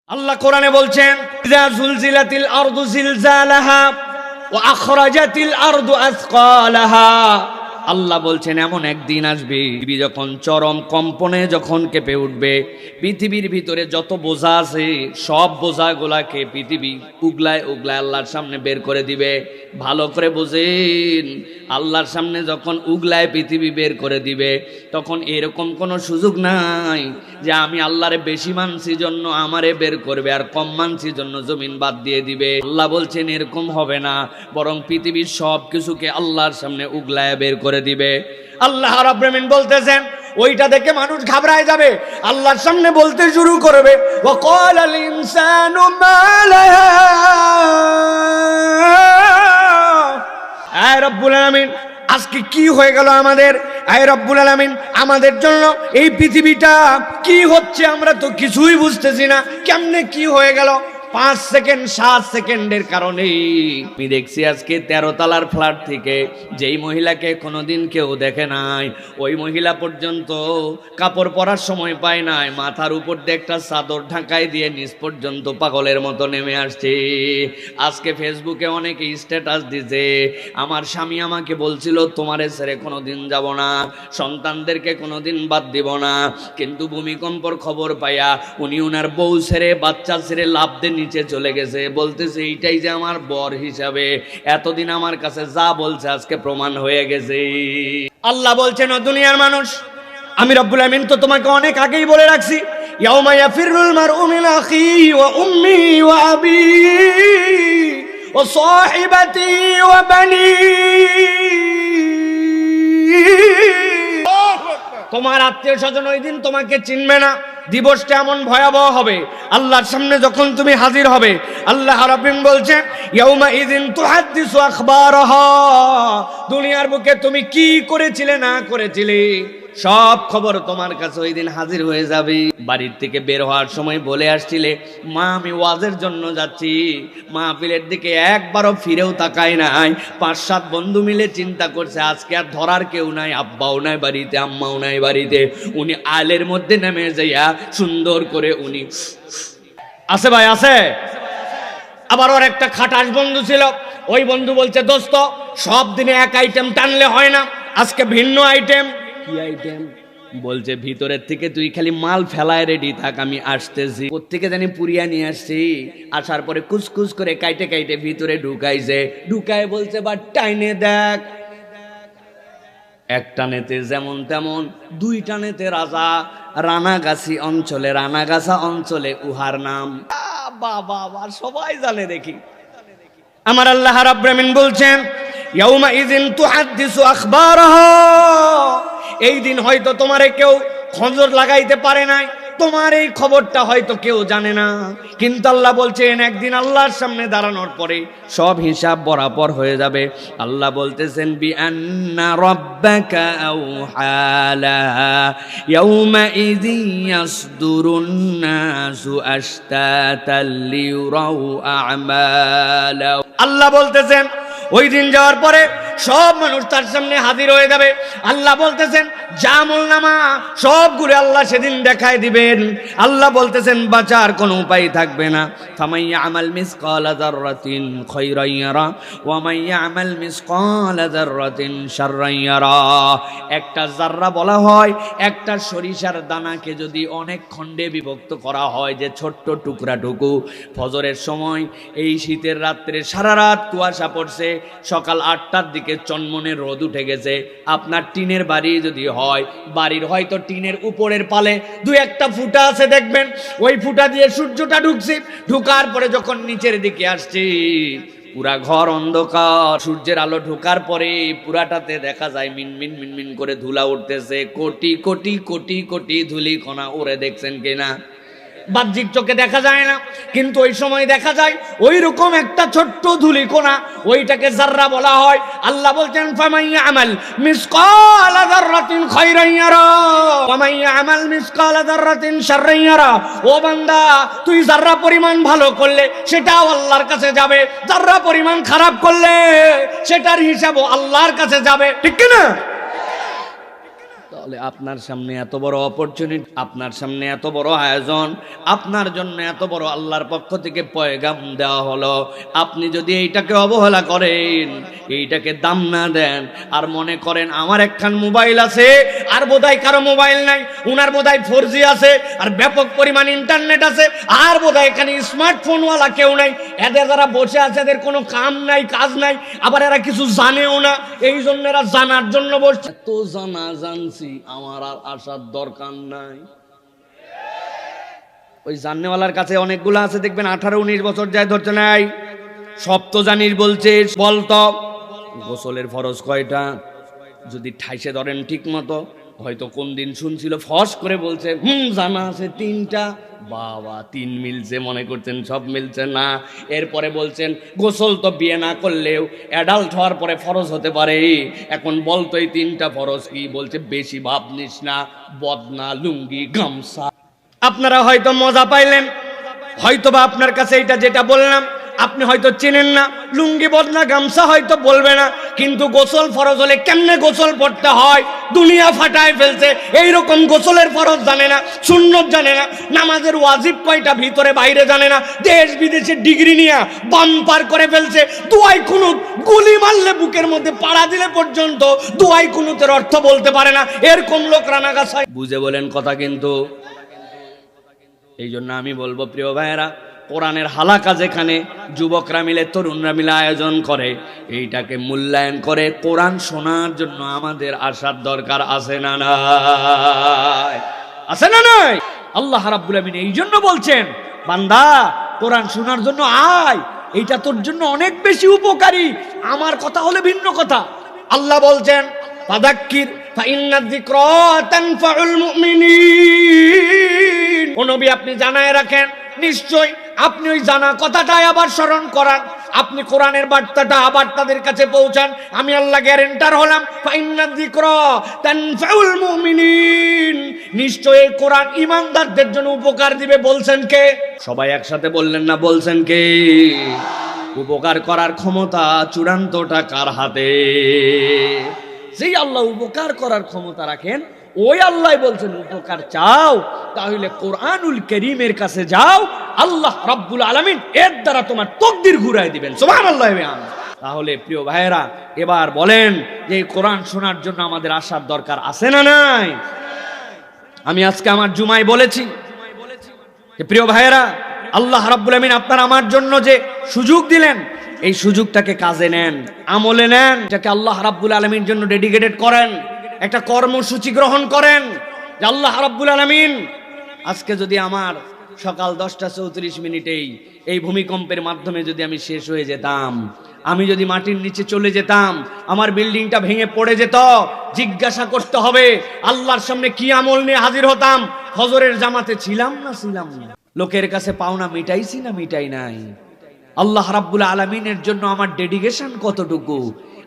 আল্লাহ কোরআনে বলছেন ইযা যুলজিলাতিল আরদু জিলজালাহা ওয়া আখরাজাতিল আরদু আসকালাহা। আল্লাহ বলছেন এমন একদিন আসবে পৃথিবী যখন চরম কম্পনে যখন কেঁপে উঠবে, পৃথিবীর ভিতরে যত বোঝা আছে সব বোঝাগুলাকে পৃথিবী উগলায় উগলায় আল্লাহর সামনে বের করে দিবে। ভালো করে বুঝেন, আল্লাহর সামনে যখন উগলায় পৃথিবী বের করে দিবে তখন এরকম কোনো সুযোগ নাই যে আমি আল্লাহরে বেশি মানছি জন্য আমারে বের করবে আর কম মানছি জন্য জমিন বাদ দিয়ে দিবে। আল্লাহ বলছেন এরকম হবে না, বরং পৃথিবীর সব কিছুকে আল্লাহর সামনে উগলায় বের করে দিবে। আল্লাহ রাব্বুল আলামিন বলতেছেন ওইটা দেখে মানুষ ঘাবড়ায় যাবে, আল্লাহর সামনে বলতে শুরু করবে ওয়া ক্বালাল ইনসানু মা লাহা। আয় রব্বুল আলামিন আজকে কি হয়ে গেল আমাদের? আয় রব্বুল আলামিন আমাদের জন্য এই পৃথিবীটা কি হচ্ছে আমরা তো কিছুই বুঝতেছি না, কেমনে কি হয়ে গেল? 5 সেকেন্ড 7 সেকেন্ডের কারণে আমি দেখছি আজকে 13 তলার ফ্ল্যাট থেকে যেই মহিলাকে কোনোদিন কেউ দেখে নাই, ওই মহিলা পর্যন্ত কাপড় পরার সময় পায় নাই, মাথার উপর দিয়ে একটা চাদর ঢাকাই দিয়ে নিচ পর্যন্ত পাগলের মতো নেমে আসছে। আজকে ফেসবুকে অনেকে স্ট্যাটাস দিছে, আমার স্বামী আমাকে বলছিল তোমারে ছেড়ে কোনোদিন যাব না, সন্তানদেরকে কোনোদিন বাদ দিব না, কিন্তু ভূমিকম্পর খবর পাইয়া উনি ওনার বউ ছেড়ে বাচ্চা ছেড়ে লাফ দিয়ে নিচে চলে গেছে। বলতেছে এইটাই যে আমার বর হিসাবে, এতদিন আমার কাছে যা বলছে আজকে প্রমাণ হয়ে গেছে। আল্লাহ বলছেন ও দুনিয়ার মানুষ, আমি রব্বুল আমিন তো তোমাকে অনেক আগেই বলে রাখছি ইয়াউমা ইয়াফিরুল মারউ মিন আখিহি ওয়া উম্মিহি ওয়া আবিহি ওয়া সাহিবাতি ওয়া বানি। তোমার আত্মীয় স্বজন ওই দিন তোমাকে চিনবে না, দিবসটা এমন ভয়াবহ হবে। আল্লাহর সামনে যখন তুমি হাজির হবে, আল্লাহ রাব্বুল বলছেন ইয়াউমা ইযিন তুহাদ্দিসু আখবারাহা। দুনিয়ার বুকে তুমি কি করেছিলে না করেছিলে সব খবর তোমার কাছে ওই দিন হাজির হয়ে যাবে। বাড়ির থেকে বের হওয়ার সময় বলে আসছিলে মা আমি ওয়াজের জন্য যাচ্ছি, মাহফিলের দিকে একবারও ফিরেও তাকায় নাই। 5-7 বন্ধু মিলে চিন্তা করছে আজকে আর ধরার কেউ নাই, আব্বাও নাই বাড়িতে, আম্মাও নাই বাড়িতে। উনি আলের মধ্যে নেমে যাইয়া সুন্দর করে উনি আছে ভাই আছে। আবার ওর একটা খাটাস বন্ধু ছিল, ওই বন্ধু বলছে দোস্ত সব দিনে এক আইটেম টানলে হয় না, আজকে ভিন্ন আইটেম। কি আইটেম? বলছে ভিতরের থেকে তুই খালি মাল ফেলায় রেডি থাক, আমি আসতেছি। কোত্থেকে জানি পুরিয়া নিয়ে আসছি, আসার পরে কুচকুচ করে কাইটে কাইটে ভিতরে ঢুকাইছে, ঢুকায় বলছে বা টাইনে দেখ। এক টানেতে যেমন তেমন, 2 টানেতে রাজা। রানাগাছি অঞ্চলে, রানাগাছা অঞ্চলে উহার নাম। বাবা সবাই জানে দেখি। আমার আল্লাহ রাব্বুল আমিন বলছেন ইয়াউমা ইযিন তুহাদ্দিসু আখবারাহা। এই দিন হয়তো তোমারে কেউ খবর লাগাইতে পারে নাই, তোমার এই খবরটা হয়তো কেউ জানে না, কিন্তু আল্লাহ বলছেন একদিন আল্লাহর সামনে দাঁড়ানোর পরে সব হিসাব বরাবর হয়ে যাবে। আল্লাহ বলতেছেন বিআন্না রাব্বাকা আওহালাহা ইয়াউমা ইযিন ইয়াসদুরুন নাসু আশতাতাল লিউরাউ আ'মালাহু। আল্লাহ বলতেছেন ওই দিন যাওয়ার পরে সব মানুষ তার সামনে হাজির হয়ে যাবে। আল্লাহ বলতেছেন জামুলনামা সবগুলো আল্লাহ সেদিন দেখায় দিবেন। আল্লাহ বলতেছেন বাঁচার কোনো উপায় থাকবে না। ফামাইয়া আমাল মিসকালা যাররাতিন খায়রান ইয়ারা ওয়া মাইয়া আমাল মিসকালা যাররাতিন শাররান ইয়ারা। একটা যাররা বলা হয় একটা সরিষার দানাকে যদি অনেক খণ্ডে বিভক্ত করা হয়, যে ছোট্ট টুকরাটুকু। ফজরের সময় এই শীতের রাত্রে সারা রাত কুয়াশা পড়ছে, সকাল 8টার দিকে চনমনে রোদ উঠে গেছে। আপনার টিনের বাড়ি যদি হয়, বাড়ির হয়তো টিনের উপরের পালে 2-1টা ফুটা আছে দেখবেন, ওই ফুটা দিয়ে সূর্যটা ঢুকছে, ঢুকার পরে যখন নিচের দিকে আসছে পুরা ঘর অন্ধকার। সূর্যের আলো ঢোকার পরে পুরাটাতে দেখা যায় মিনমিন মিনমিন করে ধুলা উঠতেছে, কোটি কোটি কোটি কোটি ধুলি কণা ওরে। দেখছেন কিনা? বাহ্যিক চোখে দেখা যায় না, কিন্তু ওই সময় দেখা যায় ওই রকম একটা ছোট্ট ধূলিকণা, ওইটাকে যাররা বলা হয়। আল্লাহ বলছেন ফামাইয়া আমাল মিসকালা যাররাতিন খায়রান ইয়ারা ওয়া মাইয়া আমাল মিসকালা যাররাতিন শাররান ইয়ারা। ও বান্দা তুই যাররা পরিমাণ ভালো করলে সেটাও আল্লাহর কাছে যাবে, যাররা পরিমাণ খারাপ করলে সেটার হিসাবও আল্লাহর কাছে যাবে, ঠিক কি না? তাহলে আপনার সামনে এত বড় অপরচুনিটি, আপনার সামনে এত বড় আয়োজন, আপনার জন্য এত বড় আল্লাহর পক্ষ থেকে পয়গাম দেওয়া হলো, আপনি যদি এইটাকে অবহেলা করেন, এইটাকে দাম না দেন, আর মনে করেন আমার একখান মোবাইল আছে আর বোধহয় কারো মোবাইল নাই, উনার বোধহয় 4G আছে আর ব্যাপক পরিমাণ ইন্টারনেট আছে, আর বোধহয় এখানে স্মার্টফোনওয়ালা কেউ নাই, এদের যারা বসে আছে এদের কোনো কাম নাই, কাজ নাই, আবার এরা কিছু জানেও না, এই জন্য এরা জানার জন্য বসছে। তো জানা জানছি, আমার আর আসার দরকার নাই। ওই জাননেওয়ালার কাছে অনেকগুলো আছে, দেখবেন 18-19 বছর যায় ধরতে নাই, সব তো জানিস বলছে, বলতো গোসলের ফরজ কয়টা, যদি ঠাইসে ধরেন ঠিক মতো, হয়তো কোন দিন শুনছিল ফস করে বলছে জানা আছে 3টা, বাবা 3 মিলছে, মনে করছেন সব মিলছে না। এরপরে বলছেন গোসল তো বিয়ে না করলেও অ্যাডাল্ট হওয়ার পরে ফরজ হতে পারে, এখন বলতো এই 3টা ফরজ কি, বলছে বেশি ভাব নিস না, বদনা, লুঙ্গি, গামছা। আপনারা হয়তো মজা পাইলেন, হয়তোবা আপনার কাছে এটা যেটা বললাম আপনি হয়তো চেনেন না, লুঙ্গি, বদনা, গামছা হয়তো বলবে না, কিন্তু গোসল ফরজ হলে কেমনে গোসল পড়তে হয় দুনিয়া ফাটায় ফেলছে। এইরকম গোসলের ফরজ জানে না, সুন্নত জানে না, নামাজের ওয়াজিব কয়টা ভিতরে বাইরে জানে না, দেশ বিদেশে ডিগ্রি নিয়ে বাম্পার করে ফেলছে, দুয়াই কুনুত গুলি মারলে বুকের মধ্যে পাড়া দিলে পর্যন্ত দুয়াই কুনুতের অর্থ বলতে পারে না, এরকম লোক রানাগাছায়। বুঝে বলেন কথা কিন্তু। এই জন্য আমি বলবো প্রিয় ভাইয়েরা, কোরআনের হালাকা যেখানে যুবকরা মিলে, তরুণরা মিলে আয়োজন করে, এইটাকে মূল্যায়ন করে কোরআন শোনার জন্য আমাদের আসার দরকার আছে না নাই? আছে না নাই? আল্লাহ রাব্বুল আমিন এই জন্য বলছেন, বান্দা কোরআন শোনার জন্য আয়, এইটা তোর জন্য অনেক বেশি উপকারী। আমার কথা হলে ভিন্ন কথা। আল্লাহ বলছেন ফাযাক্কির ফাইন্নায যিকরা তানফাউল মুমিনিন। ও নবী, আপনি জানায় রাখেন, নিশ্চয় আপনি ওই জানা কথাটাই আবার স্মরণ করান, আপনি কোরআনের বার্তাটা আবার তাদের কাছে পৌঁছান। আমি আল্লাহ গ্যারান্টার হলাম, ফাইন্নায যিকরা তানফাউল মুমিনিন, নিশ্চয় এই কোরআন ঈমানদারদের জন্য উপকার দিবে। বলছেন কে? সবাই একসাথে বললেন না, বলছেন কে? উপকার করার ক্ষমতা চূড়ান্তটা কার হাতে? যেই আল্লাহ উপকার করার ক্ষমতা রাখেন, ওই আল্লাহ বলছেন উপকার চাও তাহলে কোরআনুল কারীমের কাছে যাও, আল্লাহ রাব্বুল আলামিন এর দ্বারা তোমার তাকদীর ঘুরায় দিবেন। সুবহানাল্লাহ। তাহলে প্রিয় ভাইয়েরা, এবার বলেন যে কোরআন শোনার জন্য আমাদের আসার দরকার আছে না নাই? আমি আজকে আমার জুমায় বলেছি যে প্রিয় ভাইয়েরা, আল্লাহ রাব্বুল আমিন আপনার আমার জন্য যে সুযোগ দিলেন, এই সুযোগটাকে কাজে নেন, আমলে নেন, এটাকে আল্লাহ রাব্বুল আলামিনের জন্য ডেডিকেটেড করেন, একটা কর্মসূচি গ্রহণ করেন যে আল্লাহ রাব্বুল আলামিন আজকে যদি আমার সকাল 10:34 এই ভূমিকম্পের মাধ্যমে যদি আমি শেষ হয়ে যেতাম, আমি যদি মাটির নিচে চলে যেতাম, আমার বিল্ডিংটা ভেঙে পড়ে যেত, জিজ্ঞাসা করতে হবে আল্লাহর সামনে কি আমল নিয়ে হাজির হতাম? ফজরের জামাতে ছিলাম না ছিলাম না, লোকের কাছে পাওনা মিটাইছি না মিটাই নাই, আল্লাহ রাব্বুল আলামিনের জন্য আমার ডেডিকেশন কতটুকু,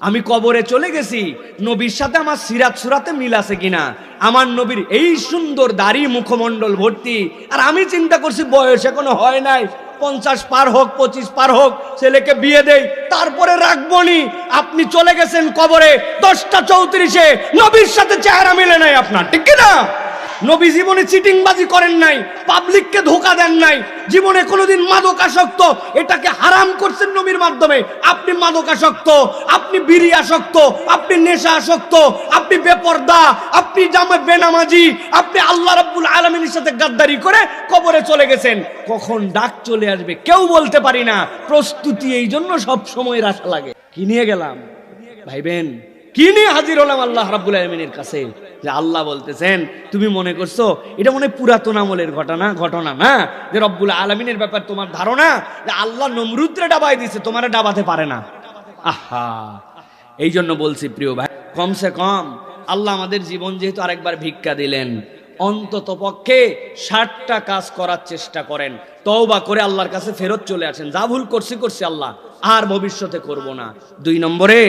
আমি কবরে চলে গেছি, নবীর সাথে আমার সিরাত সুরাতে মিল আছে কিনা, আমার নবীর এই সুন্দর দাড়ি মুখমণ্ডল ভর্তি, আর আমি চিন্তা করছি বয়স এখনো হয় নাই, 50 পার হোক 25 পার হোক, ছেলেকে বিয়ে দেই তারপরে রাখবনি। আপনি চলে গেছেন কবরে 10:34, নবীর সাথে চেহারা মিলে নাই আপনার, ঠিক কিনা? নবী জীবনে চিটিংবাজি করেন নাই, পাবলিককে ধোকা দেন নাই, জীবনে কোনোদিন মাদকাসক্ত এটাকে হারাম করছেন নবীর মাধ্যমে। আপনি মাদকাসক্ত, আপনি বিড়ি আসক্ত, আপনি নেশা আসক্ত, আপনি বেপরদা, আপনি জামে বেনামাজি, আপনি আল্লাহ রাব্বুল আলামিনের সাথে গাদ্দারি করে কবরে চলে গেছেন। কখন ডাক চলে আসবে কেউ বলতে পারি না, প্রস্তুতি এই জন্য সব সময় আশা লাগে। কি নিয়ে গেলাম ভাইবেন, কি নিয়ে হাজির হলাম আল্লাহ রাব্বুল আলামিনের কাছে? যে আল্লাহ বলতেছেন, তুমি মনে করছো এটা মনে পুরাতন আমলের ঘটনা না, যে রব্বুল আলামিনের ব্যাপার তোমার ধারণা যে আল্লাহ নমরুদরে ডাবাই দিছে, তোমারে ডাবাতে পারে না। আহা, এই জন্য বলছি প্রিয় ভাই, কমসে কম আল্লাহ আমাদের জীবন যেহেতু আরেকবার ভিক্ষা দিলেন, অন্তত পক্ষে 60টা কাজ করার চেষ্টা করেন, তওবা করে আল্লাহর কাছে ফেরত চলে আসেন, যা ভুল করছি আল্লাহ আর ভবিষ্যতে করব না। 2 নম্বরে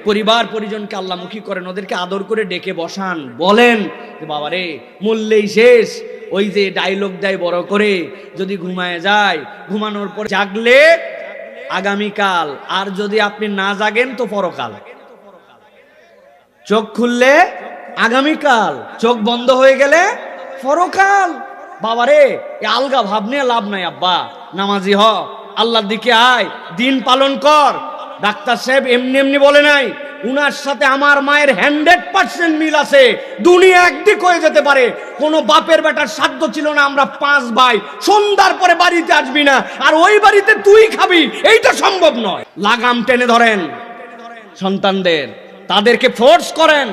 পরিবার পরিজনকে আল্লাহমুখী করেন, ওদেরকে আদর করে ডেকে বসান, বলেন যে বাবা রে মরলেই শেষ, ওই যে ডায়লগ দেয় বড় করে, যদি ঘুমায় যায়, ঘুমানোর পর জাগলে আগামীকাল, আর যদি আপনি না জাগেন তো পরকাল, চোখ খুললে আগামীকাল, চোখ বন্ধ হয়ে গেলে পরকাল। বাবারে এ আলগা ভাব নিয়ে লাভ নাই আব্বা, নামাজি হ, আল্লাহর দিকে আয়, দিন পালন কর। ডাক্তার সাহেব এমনি এমনি বলে নাই, উনার সাথে আমার মায়ের 100% মিল আছে। দুনিয়া একদিক হয়ে যেতে পারে, কোনো বাপের বেটার সাধ্য ছিল না আমরা 5 ভাই সন্ধ্যার পরে বাড়িতে আসবি না আর ওই বাড়িতে তুই খাবি, এইটা সম্ভব নয়। লাগাম টেনে ধরেন সন্তানদের, তাদেরকে ফোর্স করেন।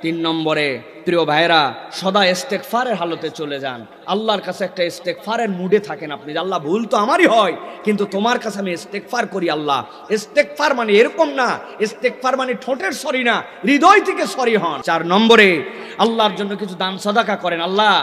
3 নম্বরে প্রিয় ভাইরা, সদা ইস্তেগফারের হালতে চলে যান। আল্লাহর কাছে একটা ইস্তেগফারের মুডে থাকেন আপনি, আল্লাহ ভুল তো আমারই হয়, কিন্তু তোমার কাছে আমি ইস্তেগফার করি আল্লাহ। ইস্তেগফার মানে এরকম না, ইস্তেগফার মানে ঠোঁটের সরি না, হৃদয় থেকে সরি হন। 4 নম্বরে আল্লাহর জন্য কিছু দান সাদাকা করেন। আল্লাহ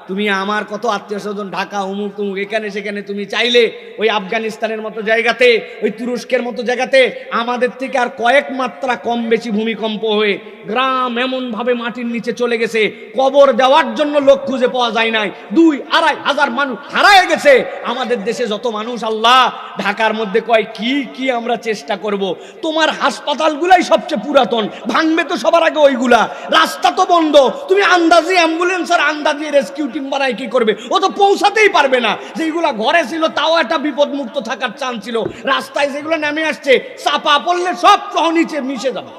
তুমি আমার কত আত্মীয় স্বজন ঢাকা অমুক তমুক এখানে সেখানে, তুমি চাইলে ওই আফগানিস্তানের মতো জায়গাতে, ওই তুরস্কের মতো জায়গাতে আমাদের থেকে আর কয়েক মাত্রা কম বেশি ভূমিকম্প হয়ে গ্রাম এমন ভাবে মাটির নিচে চলে গেছে, কবর দেওয়ার জন্য লোক খুঁজে পাওয়া যায় নাই, 2-2.5 হাজার মানুষ হারায় গেছে। আমাদের দেশে যত মানুষ, আল্লাহ ঢাকার মধ্যে কয় কি কি আমরা চেষ্টা করব। তোমার হাসপাতালগুলাই সবচেয়ে পুরাতন, ভাঙবে তো সবার আগে ওইগুলা, রাস্তা তো বন্ধ, তুমি আন্দাজি অ্যাম্বুলেন্স আর আন্দাজি রেস্কিউ টিম বানাই কি করবে, ও তো পৌঁছাতেই পারবে না। যেগুলা ঘরে ছিল তাও একটা বিপদ মুক্ত থাকার চান্স ছিল, রাস্তায় যেগুলো নেমে আসছে চাপা পড়লে সব সহ নিচে মিশে যাবে।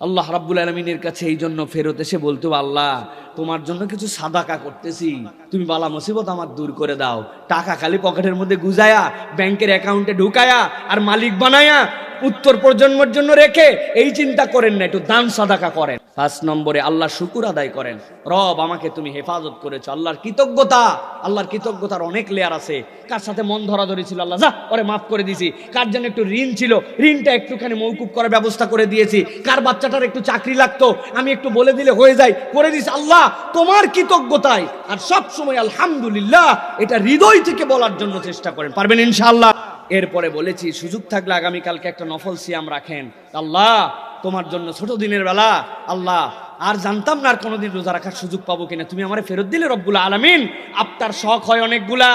আল্লাহ রাব্বুল আলামিনের কাছে এই জন্য ফেরত এসে বলতো, আল্লাহ তোমার জন্য কিছু সাদাকা করতেছি, তুমি বালা মুসিবত আমার দূর করে দাও। টাকা খালি পকেটের মধ্যে গুজায়া, ব্যাংকের অ্যাকাউন্টে ঢুকায়া আর মালিক বানায়া উত্তর প্রজন্মের জন্য রেখে এই চিন্তা করেন না, একটু দান সাদাকা করেন। 5 নম্বরে আল্লাহ শুকুর আদায় করেন, রব আমাকে তুমি হেফাজত করেছো। আল্লাহর কৃতজ্ঞতা, আল্লাহর কৃতজ্ঞতার অনেক লেয়ার আছে। কার সাথে মন ধরাধরি ছিল, আল্লাহ যা ওরে মাফ করে দিয়েছি। কার যেন একটু ঋণ ছিল, ঋণটা একটুখানি মৌকুব করার ব্যবস্থা করে দিয়েছি। কার বাচ্চাটার একটু চাকরি লাগতো, আমি একটু বলে দিলে হয়ে যায়, করে দিয়েছি। আল্লাহ তোমার কৃতজ্ঞতায়, আর সব সময় আলহামদুলিল্লাহ এটা হৃদয় থেকে বলার জন্য চেষ্টা করেন, পারবেন ইনশাআল্লাহ। এরপরে বলেছি সুযোগ থাকলে আগামীকালকে একটা নফল সিয়াম রাখেন। আল্লাহ তোমার জন্য ছোট দিনের বেলা, আল্লাহ আর জানতাম না আর কোনোদিন রোজা রাখার সুযোগ পাবো কিনা, তুমি আমারে ফেরত দিলে রব্বুল আলামিন। আপনার শখ হয় অনেকগুলা,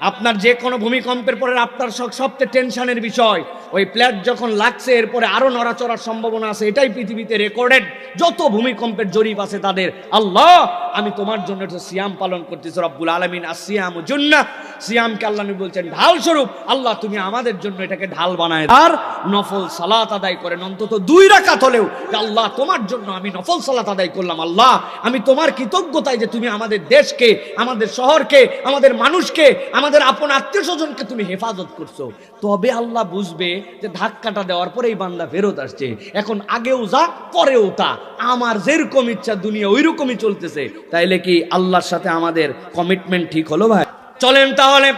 আপনার যে কোনো ভূমিকম্পের পরে আপনার শখ সবচেয়ে টেনশনের বিষয়, ওই প্লেট যখন লাগছে এরপরে আরো নড়াচড়ার সম্ভাবনা আছে, এটাই পৃথিবীতে রেকর্ডেড। যত ভূমিকম্পের জরিপ আছে তাদের, আল্লাহ আমি তোমার জন্য একটা সিয়াম পালন করতেছি রব্বুল আলামিন। আসিয়ামু জুন্নাহ, সিয়ামকে আল্লাহ নবী বলছেন ঢাল স্বরূপ। আল্লাহ তুমি আমাদের জন্য এটাকে ঢাল বানায় আর নফল সালাত আদায় করেন অন্তত 2 রাকাত হলেও। আল্লাহ তোমার জন্য আমি নফল সালাত আদায় করলাম, আল্লাহ আমি তোমার কৃতজ্ঞতায় যে তুমি আমাদের দেশকে, আমাদের শহরকে, আমাদের মানুষকে, আমাদের আপন আত্মীয় স্বজনকে তুমি হেফাজত করছো। তবে আল্লাহ বুঝবে যে ধাক্কাটা দেওয়ার পরে এই বান্দা ফেরত আসছে, এখন আগেও যা পরেও তা, আমার যেরকম ইচ্ছা দুনিয়া ওই রকমই চলতেছে। তাইলে কি আল্লাহর সাথে আমাদের কমিটমেন্ট ঠিক হলো ভাই? চলেন তাহলে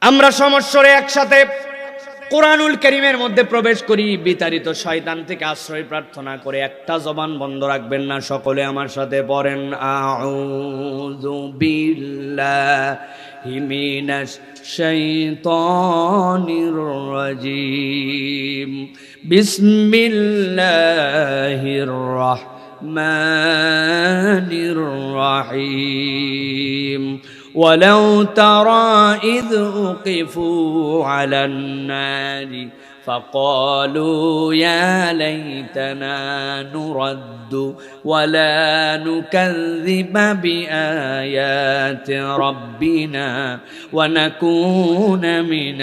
আমরা সমস্যরে একসাথে কোরআনুল কারীমের মধ্যে প্রবেশ করি, বিতাড়িত শয়তান থেকে আশ্রয় প্রার্থনা করে। একটা জবান বন্ধ রাখবেন না, সকলে আমার সাথে পড়েন, আউযু বিল্লাহি মিনাশ শাইতানির রাজীম, বিসমিল্লাহির রাহমানির রাহিম। ولو ترى إذ وقفوا على النار فقالوا يا ليتنا نرد ولا نكذب بآيات ربنا ونكون من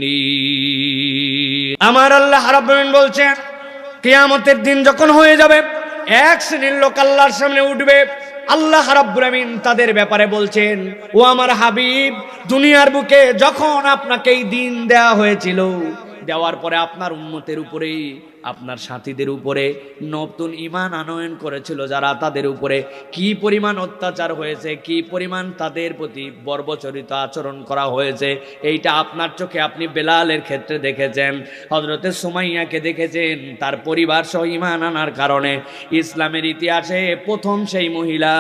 المؤمنين। আমার আল্লাহ রাব্বুল আলামিন বলছেন, কিয়ামতের দিন যখন হয়ে যাবে, এক শ্রেণীর লোক আল্লাহর সামনে উঠবে। আল্লাহ রাব্বুল আমিন তাদের ব্যাপারে বলছেন, ও আমার হাবিব, দুনিয়ার বুকে যখন আপনাকে এই দিন দেয়া হয়েছিল, দেওয়ার পরে আপনার উম্মতের উপরে, আপনার সাথীদের উপরে নতুন ঈমান আনয়ন করেছিল যারা, তাদের উপরে কি পরিমাণ অত্যাচার হয়েছে, কি পরিমাণ তাদের প্রতি বর্বচরিত আচরণ করা হয়েছে, এইটা আপনার চোখে আপনি বেলালের ক্ষেত্রে দেখেছেন, হযরতে সুমাইয়াকে দেখেছেন। তার পরিবার সহ ঈমান আনার কারণে ইসলামের ইতিহাসে প্রথম সেই মহিলা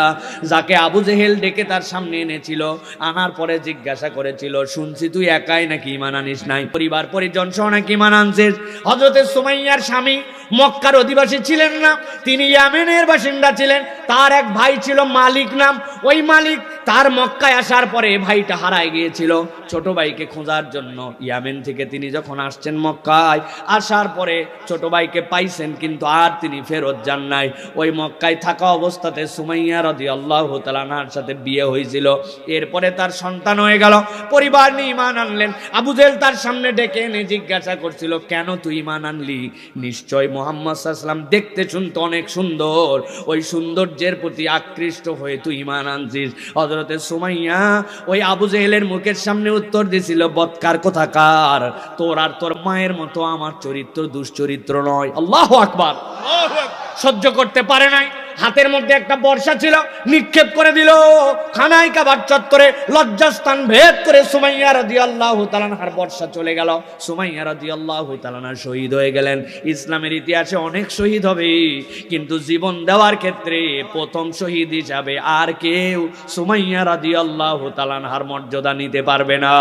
যাকে আবু জেহেল ডেকে তার সামনে এনেছিল, আনার পরে জিজ্ঞাসা করেছিল, শুনছি তুই একাই নাকি ঈমান আনিস নাই, পরিবার পরিজন সহ নাকি ঈমান আনছিস। হযরতে সুমাইয়ার স্বামী মক্কার অধিবাসী ছিলেন না, তিনি ইয়ামেনের বাসিন্দা ছিলেন। তার এক ভাই ছিল মালিক নাম, ওই মালিক তার মক্কায় আসার পরে ভাইটা হারায় গিয়েছিল, ছোট ভাইকে খোঁজার জন্য ইয়ামেন থেকে তিনি যখন আসছেন মক্কায়, আসার পরে ছোট ভাইকে পাইছেন, কিন্তু আর তিনি ফেরত যান নাই। ওই মক্কায় থাকা অবস্থাতে সুমাইয়া রাদিয়াল্লাহু তাআলা আনহার সাথে বিয়ে হয়েছিল। এরপরে তার সন্তান হয়ে গেল, পরিবার নিয়ে ঈমান আনলেন। আবু জেহেল তার সামনে ডেকে এনে জিজ্ঞাসা করছিল, কেন তুই ঈমান আনলি? নিশ্চয় মুহাম্মদ সাল্লাল্লাহু আলাইহি ওয়াসাল্লাম দেখতে শুনতে অনেক সুন্দর, ওই সৌন্দর্যের প্রতি আকৃষ্ট হয়ে তুই ঈমান আনছিস। হযরতে সুমাইয়া ওই আবু জেহেলের মুখের সামনে উত্তর দিছিল, বদকার কোথাকার, তোর আর তোর মায়ের মতো আমার চরিত্র দুশ্চরিত্র নয়। আল্লাহু আকবার। সহ্য করতে পারে নাই, হাতের মধ্যে একটা বর্ষা ছিল, নিক্ষেপ করে দিল খানায় কাবার চত্বরে, লজ্জাস্থান ভেদ করে সুমাইয়া রাদিয়াল্লাহু তাআলা আনহার বর্ষা চলে গেল। সুমাইয়া রাদিয়াল্লাহু তাআলা আনহা শহীদ হয়ে গেলেন। ইসলামের ইতিহাসে অনেক শহীদ হবে, কিন্তু জীবন দেওয়ার ক্ষেত্রে প্রথম শহীদ হিসাবে আর কেউ সুমাইয়া রাদিয়াল্লাহু তাআলা আনহার মর্যাদা নিতে পারবে না।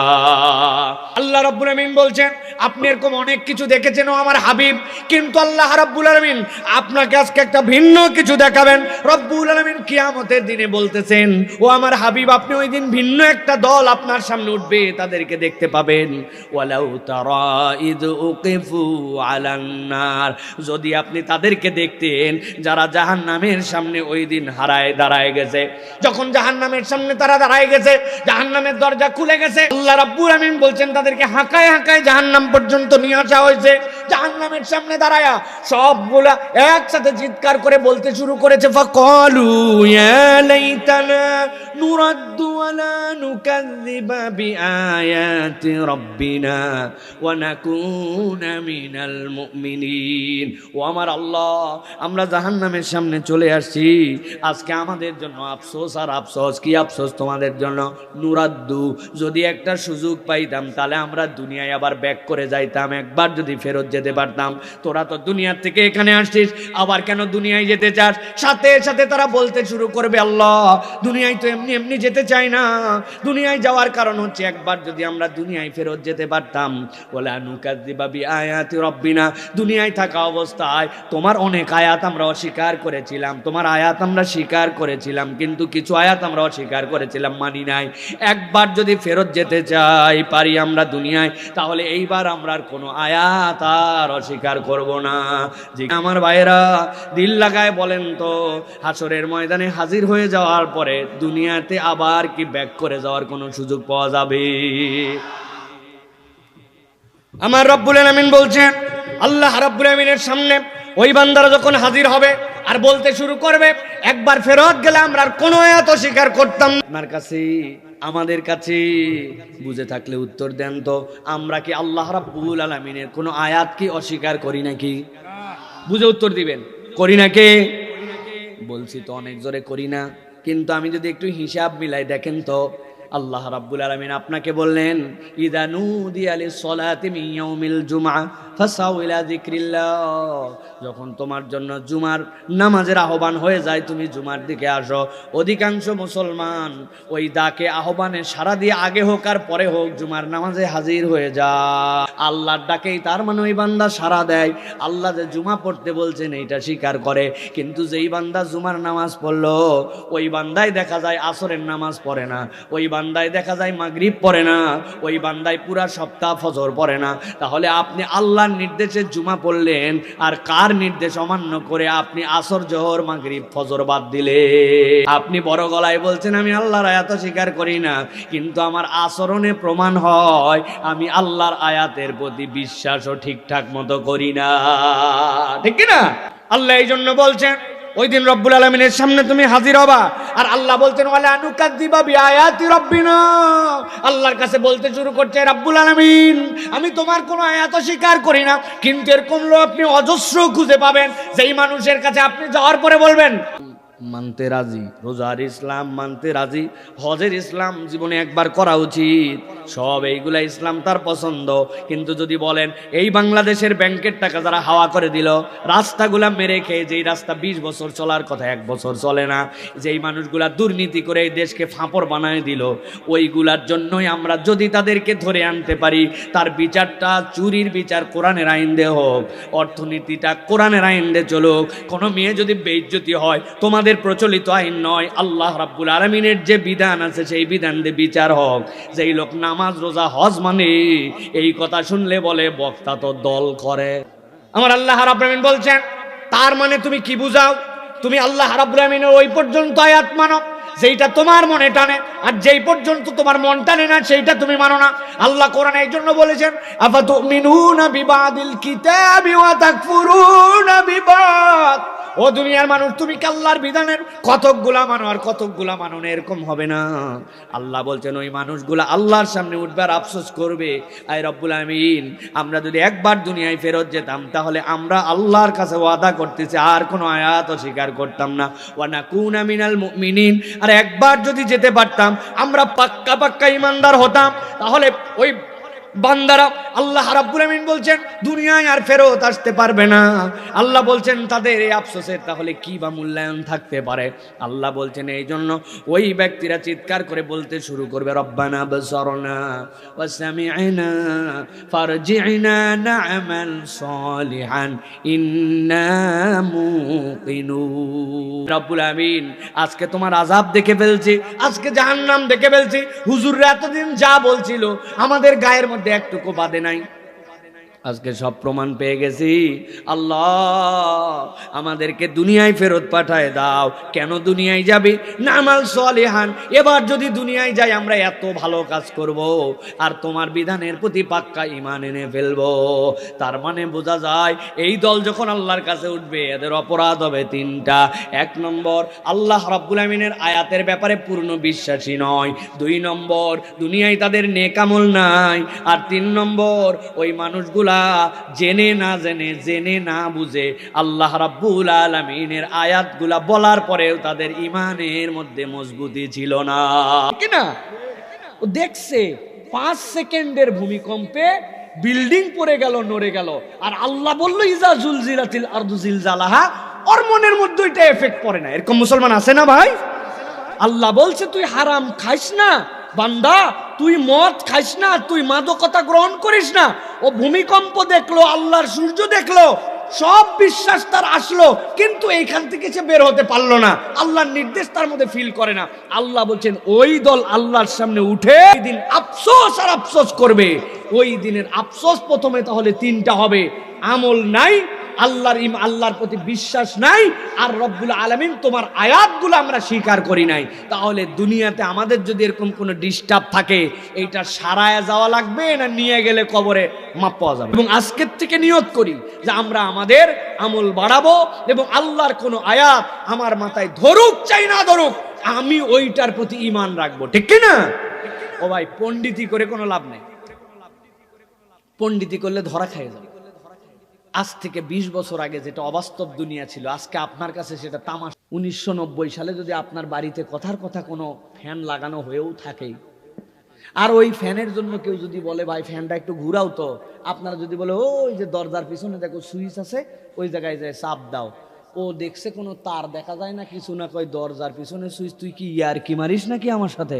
আল্লাহ রাব্বুল আমিন বলছেন, আপনি এরকম অনেক কিছু দেখেছেন ও আমার হাবিব, কিন্তু আল্লাহ রাব্বুল আমিন আপনাকে আজকে একটা ভিন্ন কিছু দেখাবেন। রব্বুল আলামিন কিয়ামতের দিনে বলতেছেন, ও আমার হাবিব, আপনি ওই দিন ভিন্ন একটা দল আপনার সামনে উঠবে, তাদেরকে দেখতে পাবেন। ওয়ালাউ তারা ইদ উকিফু আলান নার, যদি আপনি তাদেরকে দেখতেন যারা জাহান্নামের সামনে ওই দিন হারায় দাঁড়ায় গেছে। যখন জাহান্নামের সামনে তারা দাঁড়ায় গেছে, জাহান্নামের দরজা খুলে গেছে, আল্লাহ রাব্বুল আমিন বলছেন তাদেরকে হাঁকায় হাঁকায় জাহান্নাম পর্যন্ত নিয়ে আসা হয়েছে। জাহান্নামের সামনে দাঁড়ায়া সবগুলা একসাথে চিৎকার করে বলতে শুরু করেছে, ফাকালু ইয়া লাইতানা নুরাদ্দু ওয়ালা নুকাযযিবা বিআয়াতি রাব্বিনা ওয়া নাকুনা মিনাল মুমিনিন। ও আমার আল্লাহ, আমরা জাহান্নামের সামনে চলে আসছি, আজকে আমাদের জন্য আফসোস আর আফসোস। কি আফসোস তোমাদের জন্য? নুরাদ্দু, যদি একটা সুযোগ পাইতাম তাহলে আমরা দুনিয়ায় আবার ব্যাক করে যাইতাম, একবার যদি ফেরত যেতে পারতাম। তোরা তো দুনিয়ার থেকে এখানে আসছিস, আবার কেন দুনিয়ায় যেতে চাস? সাথে সাথে তারা বলতে শুরু করবে, আল্লাহ, দুনিয়ায় তো এমনি এমনি যেতে চাই না, দুনিয়ায় যাওয়ার কারণ হচ্ছে একবার যদি আমরা দুনিয়ায় ফেরত যেতে পারতাম। ওয়ালা নুকাযযিবা বিআয়াতি রাব্বিনা, দুনিয়ায় থাকা অবস্থায় তোমার অনেক আয়াত আমরা অস্বীকার করেছিলাম, তোমার আয়াত আমরা স্বীকার করেছিলাম, কিন্তু কিছু আয়াত আমরা অস্বীকার করেছিলাম, মানি নাই। একবার যদি ফেরত যেতে চাই পারি আমরা দুনিয়ায়, তাহলে এইবার আমরা আর কোনো আয়াত আর অস্বীকার করব না। জি আমার ভাইরা, দিল লাগায় বলেন তো, হাসরের ময়দানে হাজির হয়ে যাওয়ার পরে দুনিয়াতে আবার কি ব্যাক করে যাওয়ার কোনো সুযোগ পাওয়া যাবে? আমার রব্বুল আলামিন বলছেন, আল্লাহ রাব্বুল আমিনের সামনে ওই বান্দারা যখন হাজির হবে আর বলতে শুরু করবে, একবার ফেরত গেলে আমরা আর কোনো আয়াত অস্বীকার করতাম না। আপনার কাছে, আমাদের কাছে বুঝে থাকলে উত্তর দেন তো, আমরা কি আল্লাহ রাব্বুল আলামিনের কোনো আয়াত কি অস্বীকার করি নাকি? বুঝে উত্তর দিবেন, করি নাকি? বলছি তো অনেক জোরে করি না, কিন্তু আমি যদি একটু হিসাব মিলাই দেখেন তো, আল্লাহ রাব্বুল আলামিন আপনাকে বললেন, ইযা নুদিয়া লিস-সালাতি মিন ইয়াউমিল জুমআ ফাসাউ ইলা যিকরিল্লাহ, যখন তোমার জন্য জুমার নামাজের আহ্বান হয়ে যায়, তুমি জুমার দিকে আসো। অধিকাংশ মুসলমান ওই ডাকে আহ্বানে সাড়া দিয়ে আগে হোক আর পরে হোক জুমার নামাজে হাজির হয়ে যায়। আল্লাহর ডাকেই তার মানে ওই বান্দা সাড়া দেয়। আল্লাহ যে জুমা পড়তে বলছেন এইটা স্বীকার করে, কিন্তু যেই বান্দা জুমার নামাজ পড়লো ওই বান্দাই দেখা যায় আসরের নামাজ পড়ে না, ওই বান্দায় দেখা যায় মাগরিব পড়ে না, ওই বান্দায় পুরা সপ্তাহ ফজর পড়ে না। তাহলে আপনি আল্লাহর নির্দেশে জুমা পড়লেন, আর কার নির্দেশ অমান্য করে আপনি আসর জোহর মাগরিব ফজর বাদ দিলে? আপনি বড় গলায় বলছেন আমি আল্লাহর আয়াত স্বীকার করি না, কিন্তু আমার আচরণে প্রমাণ হয় আমি আল্লাহর আয়াতের প্রতি বিশ্বাসও ঠিকঠাক মতো করি না, ঠিক কি না? আল্লাহ এই জন্য বলছেন, ওই দিন রব্বুল আলামিনের সামনে তুমি হাজির হবা, আর আল্লাহ বলছেন ওয়ালা নুকাযযিবা বিআয়াতি রাব্বিনা, আল্লাহর কাছে বলতে শুরু করছে, রব্বুল আলামিন, আমি তোমার কোনো আয়াত স্বীকার করি না, কিন্তু এরকম লোক আপনি অজস্র খুঁজে পাবেন, যেই মানুষের কাছে আপনি যাওয়ার পরে বলবেন মানতে রাজি, রোজার ইসলাম মানতে রাজি, হজের ইসলাম জীবনে একবার করা উচিত, সব এইগুলা ইসলাম তার পছন্দ। কিন্তু যদি বলেন এই বাংলাদেশের ব্যাংকের টাকা যারা হাওয়া করে দিল, রাস্তাগুলা মেরে খেয়ে, যেই রাস্তা 20 বছর চলার কথা 1 বছর চলে না, যেই মানুষগুলা দুর্নীতি করে এই দেশকে ফাঁপড় বানায় দিল, ওইগুলার জন্যই আমরা যদি তাদেরকে ধরে আনতে পারি, তার বিচারটা চুরির বিচার কোরআনের আইন দিয়ে হোক, অর্থনীতিটা কোরআনের আইন দিয়ে চলুক। কোনো মেয়ে যদি বেইজ্জতি হয়, তোমাদের প্রচলিত আইন নয়, আল্লাহ রাব্বুল আলামিনের যে বিধান আছে সেই বিধান দিয়ে বিচার হোক। যেই লোক নামাজ রোজা হজ মানে, এই কথা শুনলে বলে বক্তা তো দল করে। আমার আল্লাহ রাব্বুল আলামিন বলছেন, তার মানে তুমি কি বুঝাও? তুমি আল্লাহ রাব্বুল আলামিনের ওই পর্যন্ত আয়াত মানো যেইটা তোমার মনে টানে, আর যেই পর্যন্ত তোমার মন টানে না সেইটা তুমি মানো না। আল্লাহ কোরআনে এই জন্য বলেছেন, আফাতুমিনুনা বিবাদিল কিতাবি ওয়া তাকফুরুনা বিবাদ। ও দুনিয়ার মানুষ, তুমি কি আল্লাহর বিধানের কতকগুলা মানো আর কতকগুলা মানো না? এরকম হবে না। আল্লাহ বলছেন ওই মানুষগুলা আল্লাহর সামনে উঠবে আর আফসোস করবে, আয় রব্বুল আমিন, আমরা যদি একবার দুনিয়ায় ফেরত যেতাম তাহলে আমরা আল্লাহর কাছে ওয়াদা করতেছি আর কোনো আয়াত অস্বীকার করতাম না, ওয়া নাকুনা মিনাল মুমিনিন। আর একবার যদি যেতে পারতাম, আমরা পাক্কা পাক্কা ইমানদার হতাম, তাহলে ওই বান্দারা, আল্লাহ রাব্বুল আমিন বলছেন দুনিয়ায় আর ফেরত আসতে পারবে না। আল্লাহ বলছেন তাদের এই আফসোসের তাহলে কি বা মূল্যায়ন থাকতে পারে? আল্লাহ বলছেন এই জন্য ওই ব্যক্তিরা চিৎকার করে বলতে শুরু করবে, রব্বানা বসরনা ওয়া সামি'না ফারজি'না না'মাল সালিহান ইন্না মুকিনুন। রব্বুল আমিন, আজকে তোমার আযাব দেখে ফেলছি, আজকে জাহান্নাম দেখে ফেলছি। হুজুররা এতদিন যা বলছিল আমাদের গায়ের মধ্যে একটুকু বাদে নাই, আজকে সব প্রমাণ পেয়ে গেছি। আল্লাহ আমাদেরকে দুনিয়ায় ফেরত পাঠায় দাও। কেন দুনিয়ায় যাবি? নামাল সালিহান, এবার যদি দুনিয়ায় যাই আমরা এত ভালো কাজ করব আর তোমার বিধানের প্রতি পাক্কা ঈমান এনে ফেলবো। তার মানে বোঝা যায় এই দল যখন আল্লাহর কাছে উঠবে এদের অপরাধ হবে 3টা। 1 নম্বর, আল্লাহ রাব্বুল আমিনের আয়াতের ব্যাপারে পূর্ণ বিশ্বাসী নয়। 2 নম্বর, দুনিয়ায় তাদের নেক আমল নাই। আর 3 নম্বর, ওই মানুষগুলো জেনে না জেনে, জেনে না বুঝে আল্লাহ রাব্বুল আলামিনের আয়াতগুলা বলার পরেও তাদের ঈমানের মধ্যে মজবুতি ছিল না। কি না? ও দেখছে 5 সেকেন্ডের ভূমিকম্পে বিল্ডিং পড়ে গেল, নড়ে গেল, আর আল্লাহ বলল ইজা জুলজিলাতিল আরদু জিলজালাহা, ওর মনের মধ্যে এটা এফেক্ট পড়ে না। এরকম মুসলমান আছে না ভাই? আল্লাহ বলছে তুই হারাম খাইস না বান্দা, তুই মদ খাইস না, তুই মাদকতা গ্রহণ করিস না। ও ভূমিকম্প দেখলো, আল্লাহর সূর্য দেখলো, সব বিশ্বাস তার আসলো, কিন্তু এইখান থেকে সে বের হতে পারলো না। আল্লাহর নির্দেশ তার মধ্যে ফিল করে না। আল্লাহ বলছেন ওই দল আল্লাহর সামনে উঠে ওই দিন আফসোস আর আফসোস করবে। ওই দিনের আফসোস প্রথমে তাহলে 3টা হবে, আমল নাই, আল্লাহর প্রতি বিশ্বাস নাই, আর রব্বুল আলামিন তোমার আয়াতগুলো আমরা স্বীকার করি নাই। তাহলে দুনিয়াতে আমাদের যদি এরকম কোনো ডিস্টার্ব থাকে, এইটা সারায় যাওয়া লাগবে না নিয়ে গেলে কবরে মাপ পাওয়া যাবে? এবং আজকের থেকে নিয়ত করি যে আমরা আমাদের আমল বাড়াবো এবং আল্লাহর কোনো আয়াত আমার মাথায় ধরুক চাই না ধরুক, আমি ওইটার প্রতি ঈমান রাখবো। ঠিক কি না? ও ভাই, পণ্ডিতি করে কোনো লাভ নেই। পণ্ডিতি করলে ধরা খেয়ে যাবে। আজ থেকে 20 বছর আগে যেটা অবাস্তব দুনিয়া ছিল, আজকে আপনার কাছে সেটা তামাশা। 1990 সালে যদি আপনার বাড়িতে কথার কথা কোনো ফ্যান লাগানো হয়েও থাকে, আর ওই ফ্যানের জন্য কেউ যদি বলে ভাই ফ্যানটা একটু ঘুরাও তো, আপনারা যদি বলে ওই যে দরজার পিছনে দেখো সুইচ আছে, ওই জায়গায় যায় চাপ দাও, ও দেখছে কোনো তার দেখা যায় না, কিছু না, কয় দরজার পিছনে সুইচ, তুই কি ইয়ার কি মারিস নাকি আমার সাথে?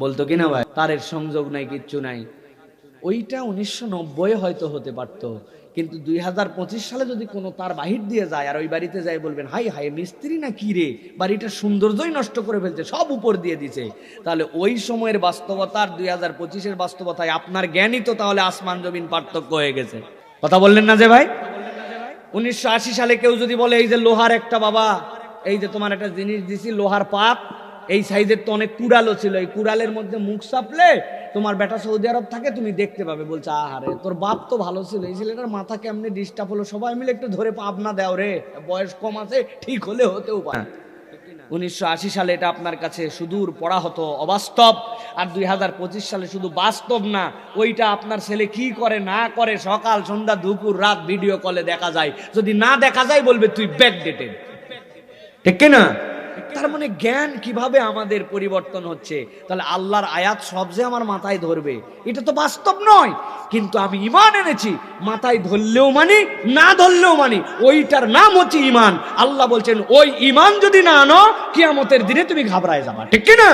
বলতো কিনা ভাই? তারের সংযোগ নাই, কিচ্ছু নাই। ওইটা 1990 হয়তো হতে পারতো, কিন্তু 2025 সালে যদি কোনো তার বাহির দিয়ে যায় আর ওই বাড়িতে যায়, বলবেন হাই হাই মিস্ত্রি না কি রে, বাড়িটার সৌন্দর্যই নষ্ট করে ফেলছে, সব উপর দিয়ে দিছে। তাহলে ওই সময়ের বাস্তবতা আর 2025-এর বাস্তবতায় আপনার জ্ঞানই তো তাহলে আসমান জমিন পার্থক্য হয়ে গেছে। কথা বললেন না যে ভাই? 1980 সালে কেউ যদি বলে এই যে লোহার একটা বাবা, এই যে তোমার একটা জিনিস দিছি লোহার পাত, এই সাইজের তো অনেক কুড়ালো ছিল, এই কুড়ালের মধ্যে মুখ চাপলে তোমার বেটা সৌদি আরব থাকে, তুমি দেখতে পাবে। বলছে আহারে তোর বাপ তো ভালো ছিল, এই ছেলেটার মাথা কেমনে ডিস্টার্ব হলো, সবাই মিলে একটু ধরে পাবনা দাও রে, বয়স কম আছে, ঠিক হলে হতেও পারে। 1980 সালে এটা আপনার কাছে সুদূর পড়া হতো, অবাস্তব। আর 2025 সালে শুধু বাস্তব না, ওইটা আপনার ছেলে কি করে না করে, সকাল সন্ধ্যা দুপুর রাত ভিডিও কলে দেখা যায়। যদি না দেখা যায় বলবে তুই ব্যাকডেটেড। ঠিক না? তার মানে জ্ঞান কিভাবে আমাদের পরিবর্তন হচ্ছে, তাহলে আল্লাহর আয়াত সব যে আমার মাথায় ধরবে এটা তো বাস্তব নয়, কিন্তু আমি ঈমান এনেছি, মাথায় ধরলেও মানি না ধরলেও মানি, ওইটার নাম হচ্ছে ঈমান। আল্লাহ বলছেন ওই ঈমান যদি না আনো কিয়ামতের দিনে তুমি ঘাবড়ায় যাবা, ঠিক কি না?